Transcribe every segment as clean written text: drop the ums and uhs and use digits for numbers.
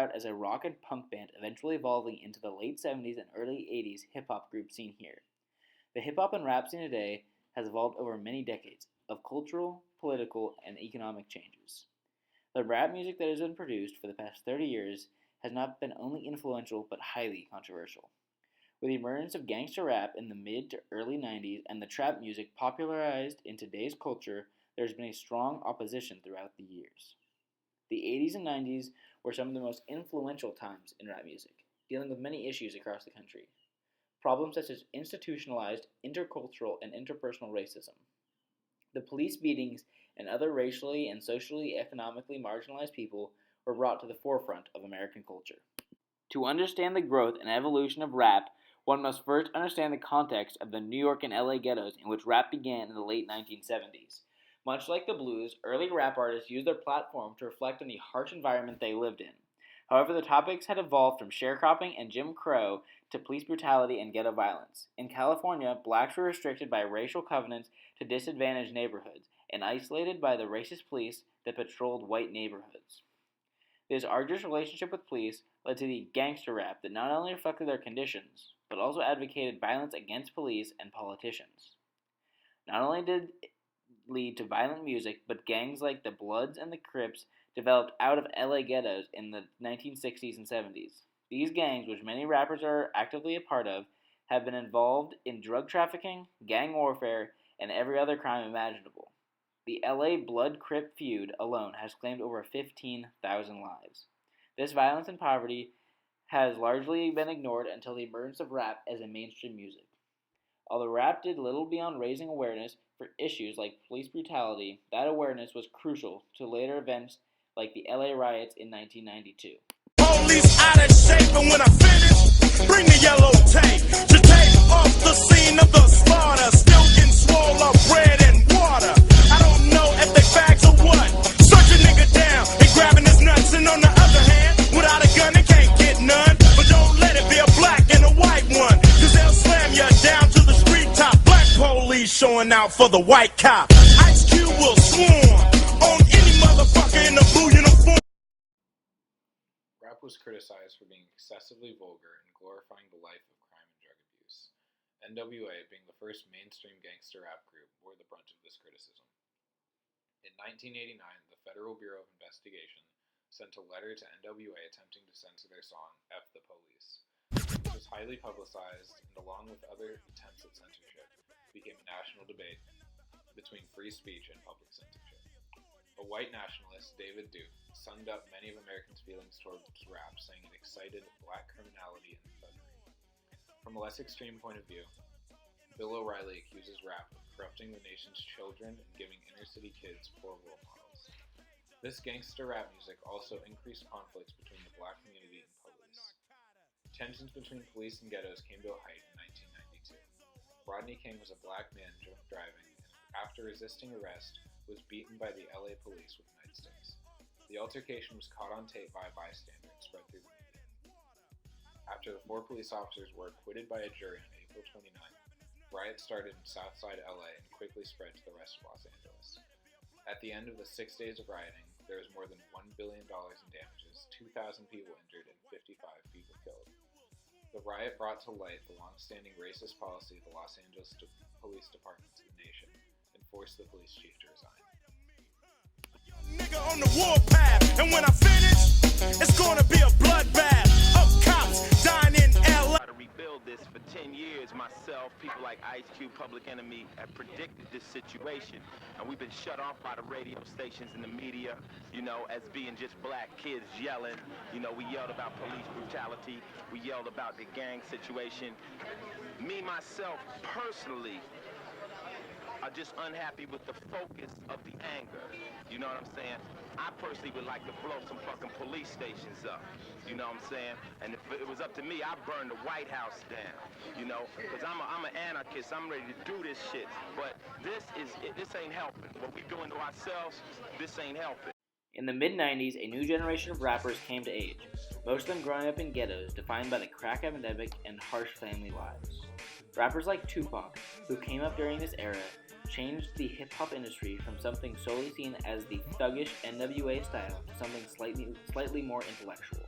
out as a rock and punk band, eventually evolving into the late 70s and early 80s hip-hop group seen here. The hip-hop and rap scene today has evolved over many decades of cultural, political, and economic changes. The rap music that has been produced for the past 30 years has not been only influential but highly controversial. With the emergence of gangster rap in the mid to early 90s and the trap music popularized in today's culture, there has been a strong opposition throughout the years. The 80s and 90s were some of the most influential times in rap music, dealing with many issues across the country. Problems such as institutionalized, intercultural, and interpersonal racism. The police beatings and other racially and socially economically marginalized people were brought to the forefront of American culture. To understand the growth and evolution of rap, one must first understand the context of the New York and LA ghettos in which rap began in the late 1970s. Much like the blues, early rap artists used their platform to reflect on the harsh environment they lived in. However, the topics had evolved from sharecropping and Jim Crow to police brutality and ghetto violence. In California, blacks were restricted by racial covenants to disadvantaged neighborhoods and isolated by the racist police that patrolled white neighborhoods. This arduous relationship with police led to the gangster rap that not only reflected their conditions, but also advocated violence against police and politicians. Not only did it lead to violent music, but gangs like the Bloods and the Crips developed out of LA ghettos in the 1960s and 70s. These gangs, which many rappers are actively a part of, have been involved in drug trafficking, gang warfare, and every other crime imaginable. The LA Blood-Crip feud alone has claimed over 15,000 lives. This violence and poverty has largely been ignored until the emergence of rap as a mainstream music. Although rap did little beyond raising awareness for issues like police brutality, that awareness was crucial to later events like the LA riots in 1992. Police out of shape, and when I finish, bring the yellow tape to take off the scene of the slaughter. Still getting swole up bread and water. I don't know if they fags or what. Search a nigga down and grabbing his nuts, and on the other hand, without a gun they can't get none. But don't let it be a black and a white one, cause they'll slam you down to the street top. Black police showing out for the white cop. Ice Cube will swarm on any motherfucker in a blue uniform. Rap was criticized for being excessively vulgar and glorifying the life of crime and drug abuse. NWA, being the first mainstream gangster rap group, bore the brunt of this criticism. In 1989, the Federal Bureau of Investigation sent a letter to NWA attempting to censor their song, F the Police. It was highly publicized, and along with other attempts at censorship, became a national debate between free speech and public censorship. A white nationalist, David Duke, summed up many of Americans' feelings towards rap, saying it excited black criminality and thuggery. From a less extreme point of view, Bill O'Reilly accuses rap of corrupting the nation's children and giving inner-city kids poor role models. This gangster rap music also increased conflicts between the black community and police. Tensions between police and ghettos came to a height in 1992. Rodney King was a black man drunk driving, and after resisting arrest, was beaten by the LA police with nightsticks. The altercation was caught on tape by a bystander and spread through the media. After the 4 police officers were acquitted by a jury on April 29th, riots started in Southside LA and quickly spread to the rest of Los Angeles. At the end of the 6 days of rioting, there was more than $1 billion in damages, 2,000 people injured, and 55 people killed. The riot brought to light the long-standing racist policy of the Los Angeles Police Department to the nation, and forced the police chief to resign. Nigga on the warpath, and when I finish, it's gonna be a bloodbath of cops dying in LA. To rebuild this for 10 years, myself, people like Ice Cube, Public Enemy, have predicted this situation, and we've been shut off by the radio stations and the media, you know, as being just black kids yelling. You know, we yelled about police brutality, we yelled about the gang situation. Me, myself, personally, are just unhappy with the focus of the anger. You know what I'm saying? I personally would like to blow some fucking police stations up. You know what I'm saying? And if it was up to me, I'd burn the White House down. You know, because I'm an anarchist. I'm ready to do this shit. But this ain't helping. What we're doing to ourselves, this ain't helping. In the mid-90s, a new generation of rappers came to age, most of them growing up in ghettos defined by the crack epidemic and harsh family lives. Rappers like Tupac, who came up during this era, changed the hip-hop industry from something solely seen as the thuggish NWA style to something slightly more intellectual.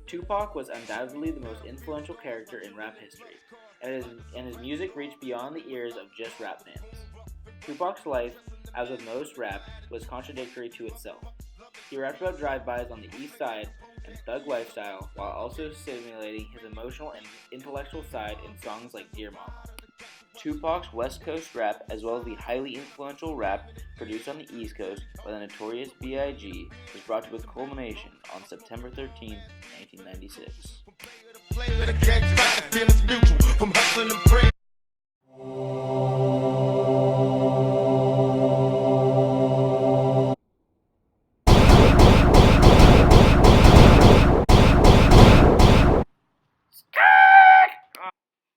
Tupac was undoubtedly the most influential character in rap history, and his music reached beyond the ears of just rap fans. Tupac's life, as with most rap, was contradictory to itself. He rapped about drive-bys on the east side and thug lifestyle, while also stimulating his emotional and intellectual side in songs like Dear Mama. Tupac's West Coast rap, as well as the highly influential rap produced on the East Coast by the notorious B.I.G., was brought to its culmination on September 13, 1996.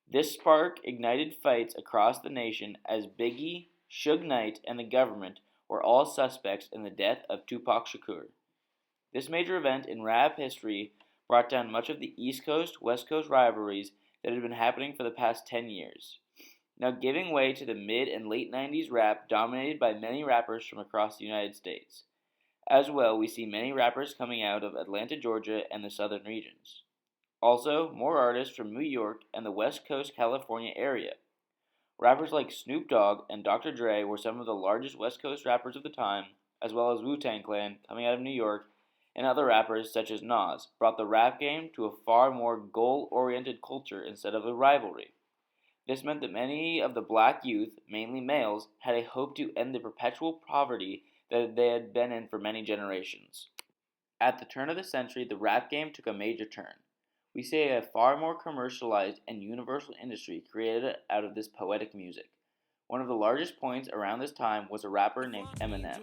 This spark ignited fights across the nation as Biggie, Suge Knight, and the government were all suspects in the death of Tupac Shakur. This major event in rap history brought down much of the East Coast, West Coast rivalries that had been happening for the past 10 years, now giving way to the mid and late 90s rap dominated by many rappers from across the United States. As well, we see many rappers coming out of Atlanta, Georgia, and the southern regions. Also, more artists from New York and the West Coast California area. Rappers like Snoop Dogg and Dr. Dre were some of the largest West Coast rappers of the time, as well as Wu-Tang Clan coming out of New York, and other rappers such as Nas brought the rap game to a far more goal-oriented culture instead of a rivalry. This meant that many of the black youth, mainly males, had a hope to end the perpetual poverty that they had been in for many generations. At the turn of the century, the rap game took a major turn. We see a far more commercialized and universal industry created out of this poetic music. One of the largest points around this time was a rapper named Eminem,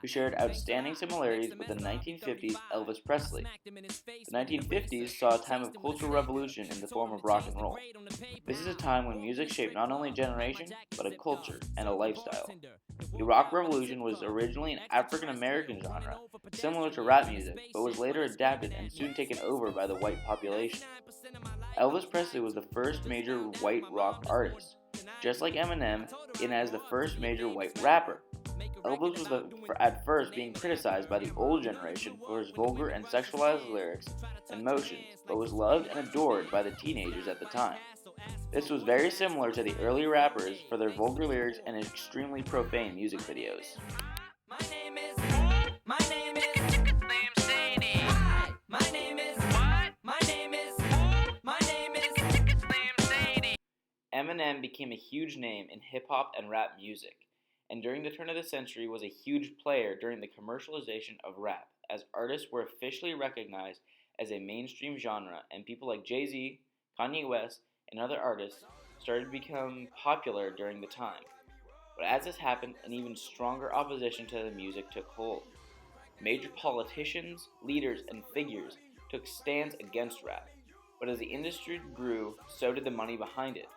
who shared outstanding similarities with the 1950s Elvis Presley. The 1950s saw a time of cultural revolution in the form of rock and roll. This is a time when music shaped not only a generation, but a culture and a lifestyle. The rock revolution was originally an African-American genre, similar to rap music, but was later adapted and soon taken over by the white population. Elvis Presley was the first major white rock artist, just like Eminem, and as the first major white rapper. Elvis was at first being criticized by the old generation for his vulgar and sexualized lyrics and motions, but was loved and adored by the teenagers at the time. This was very similar to the early rappers for their vulgar lyrics and extremely profane music videos. Eminem became a huge name in hip-hop and rap music, and during the turn of the century was a huge player during the commercialization of rap, as artists were officially recognized as a mainstream genre, and people like Jay-Z, Kanye West, and other artists started to become popular during the time. But as this happened, an even stronger opposition to the music took hold. Major politicians, leaders, and figures took stands against rap, but as the industry grew, so did the money behind it.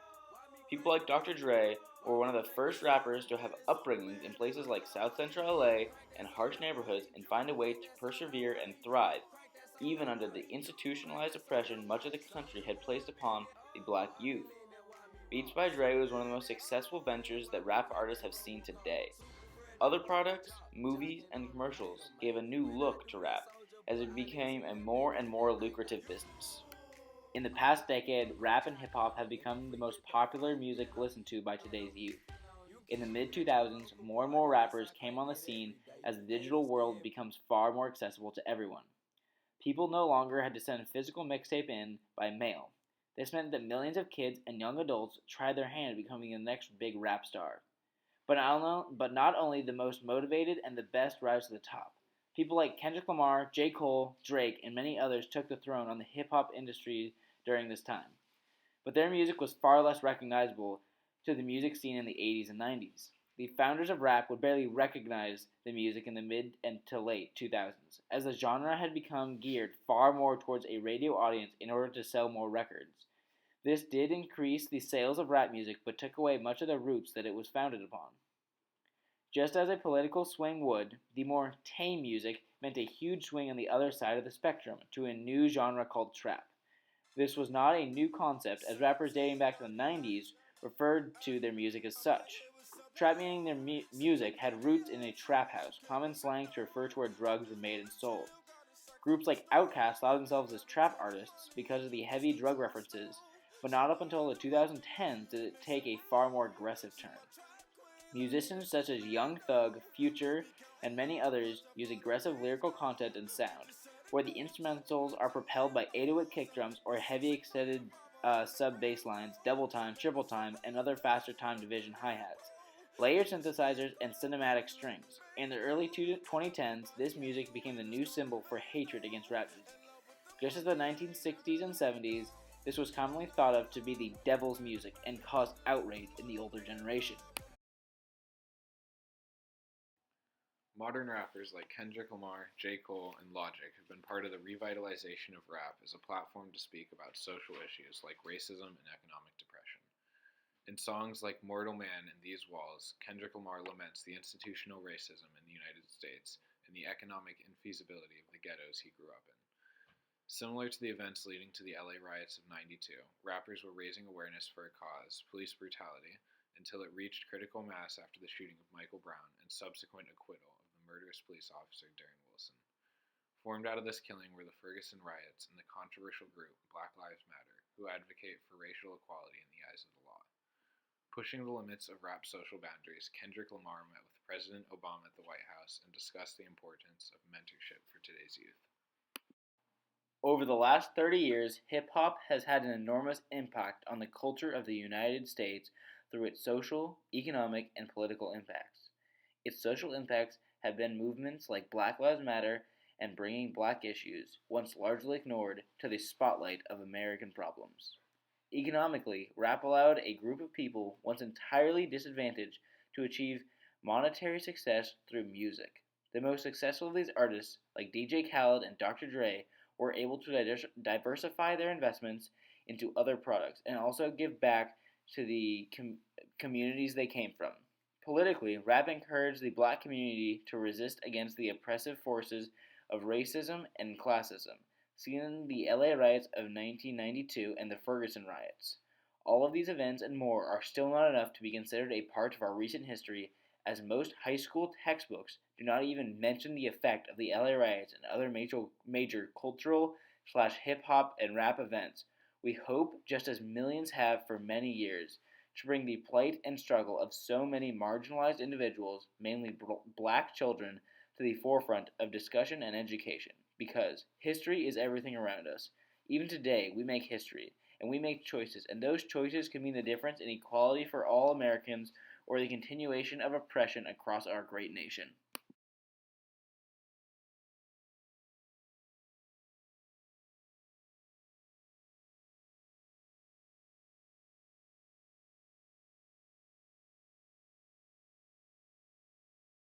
People like Dr. Dre were one of the first rappers to have upbringings in places like South Central LA and harsh neighborhoods and find a way to persevere and thrive, even under the institutionalized oppression much of the country had placed upon the black youth. Beats by Dre was one of the most successful ventures that rap artists have seen today. Other products, movies, and commercials gave a new look to rap as it became a more and more lucrative business. In the past decade, rap and hip-hop have become the most popular music listened to by today's youth. In the mid-2000s, more and more rappers came on the scene as the digital world becomes far more accessible to everyone. People no longer had to send a physical mixtape in by mail. This meant that millions of kids and young adults tried their hand at becoming the next big rap star. But not only the most motivated and the best rise to the top. People like Kendrick Lamar, J. Cole, Drake, and many others took the throne on the hip-hop industry during this time. But their music was far less recognizable to the music scene in the 80s and 90s. The founders of rap would barely recognize the music in the mid and to late 2000s, as the genre had become geared far more towards a radio audience in order to sell more records. This did increase the sales of rap music, but took away much of the roots that it was founded upon. Just as a political swing would, the more tame music meant a huge swing on the other side of the spectrum to a new genre called trap. This was not a new concept, as rappers dating back to the 90s referred to their music as such. Trap meaning their music had roots in a trap house, common slang to refer to where drugs were made and sold. Groups like Outkast saw themselves as trap artists because of the heavy drug references, but not up until the 2010s did it take a far more aggressive turn. Musicians such as Young Thug, Future, and many others use aggressive lyrical content and sound, where the instrumentals are propelled by 808 kick drums or heavy extended sub-bass lines, double time, triple time, and other faster time division hi-hats, layered synthesizers, and cinematic strings. In the early 2010s, this music became the new symbol for hatred against rap music. Just as the 1960s and 70s, this was commonly thought of to be the devil's music and caused outrage in the older generation. Modern rappers like Kendrick Lamar, J. Cole, and Logic have been part of the revitalization of rap as a platform to speak about social issues like racism and economic depression. In songs like Mortal Man and These Walls, Kendrick Lamar laments the institutional racism in the United States and the economic infeasibility of the ghettos he grew up in. Similar to the events leading to the LA riots of '92, rappers were raising awareness for a cause, police brutality, until it reached critical mass after the shooting of Michael Brown and subsequent acquittal of the murderous police officer Darren Wilson. Formed out of this killing were the Ferguson riots and the controversial group Black Lives Matter, who advocate for racial equality in the eyes of the law. Pushing the limits of rap social boundaries, Kendrick Lamar met with President Obama at the White House and discussed the importance of mentorship for today's youth. Over the last 30 years, hip-hop has had an enormous impact on the culture of the United States through its social, economic, and political impacts. Its social impacts have been movements like Black Lives Matter and bringing black issues, once largely ignored, to the spotlight of American problems. Economically, rap allowed a group of people once entirely disadvantaged to achieve monetary success through music. The most successful of these artists, like DJ Khaled and Dr. Dre, were able to diversify their investments into other products and also give back to the communities they came from. Politically, rap encouraged the black community to resist against the oppressive forces of racism and classism, seen in the LA riots of 1992 and the Ferguson riots. All of these events and more are still not enough to be considered a part of our recent history, as most high school textbooks do not even mention the effect of the LA riots and other major cultural / hip-hop and rap events. We hope, just as millions have for many years, to bring the plight and struggle of so many marginalized individuals, mainly black children, to the forefront of discussion and education, because history is everything around us. Even today, we make history, and we make choices, and those choices can mean the difference in equality for all Americans or the continuation of oppression across our great nation.